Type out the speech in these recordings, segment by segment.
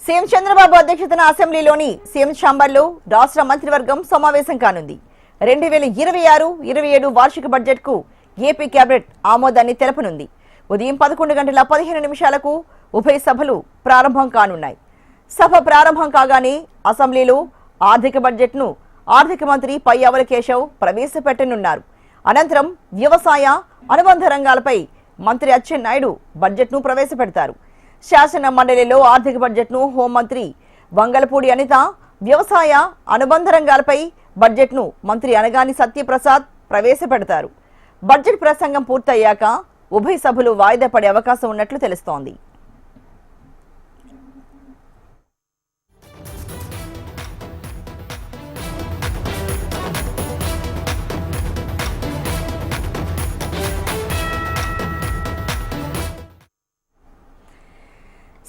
CM Chandrababu అధ్యక్షతన అసెంబ్లీలోని CM ఛాంబర్లో రాష్ట్ర మంత్రివర్గం సమావేశం కానుంది. 2026-27 వార్షిక బడ్జెట్కు ఏపీ కేబినెట్ ఆమోదాన్ని తెలపనుంది. ఉదయం 11:15 ఉభయ సభలు ప్రారంభం కానున్నాయి. సభ ప్రారంభం కాగానే అసెంబ్లీలో ఆర్థిక బడ్జెట్ను ఆర్థిక మంత్రి పయ్యావుల కేశవ్ ప్రవేశపెట్టనున్నారు. అనంతరం వ్యవసాయ అనుబంధ రంగాలపై మంత్రి అచ్చెన్నాయుడు బడ్జెట్ను ప్రవేశపెడతారు. శాసన మండలిలో ఆర్థిక బడ్జెట్ను హోంమంత్రి వంగలపూడి అనిత, వ్యవసాయ అనుబంధ రంగాలపై బడ్జెట్ను మంత్రి అనగాని సత్యప్రసాద్ ప్రవేశపెడతారు. బడ్జెట్ ప్రసంగం పూర్తయ్యాక ఉభయ సభలు వాయిదా పడే అవకాశం ఉన్నట్లు తెలుస్తోంది.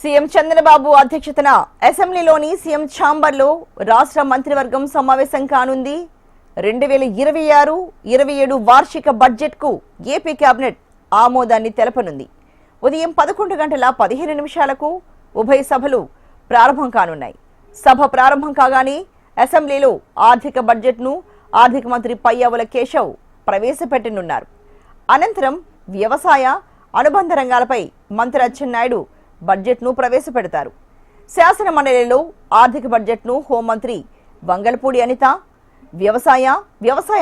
సీఎం చంద్రబాబు అధ్యక్షతన అసెంబ్లీలోని సీఎం ఛాంబర్లో రాష్ట్ర మంత్రివర్గం సమావేశం కానుంది. 2026-27 వార్షిక బడ్జెట్కు ఏపీ కేబినెట్ ఆమోదాన్ని తెలపనుంది. ఉదయం 11:15 ఉభయ సభలు ప్రారంభం కానున్నాయి. సభ ప్రారంభం కాగానే అసెంబ్లీలో ఆర్థిక బడ్జెట్ను ఆర్థిక మంత్రి పయ్యావుల కేశవ్ ప్రవేశపెట్టనున్నారు. అనంతరం వ్యవసాయ అనుబంధ రంగాలపై మంత్రి అచ్చెన్నాయుడు బడ్జెట్ను ప్రవేశపెడతారు. శాసన మండలిలో ఆర్థిక బడ్జెట్ను హోంమంత్రి వంగలపూడి అనిత, వ్యవసాయ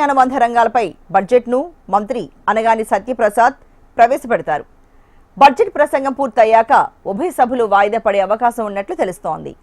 అనుబంధ రంగాలపై బడ్జెట్ను మంత్రి అనగాని సత్యప్రసాద్ ప్రవేశపెడతారు. బడ్జెట్ ప్రసంగం పూర్తయ్యాక ఉభయ సభలు వాయిదా పడే అవకాశం ఉన్నట్లు తెలుస్తోంది.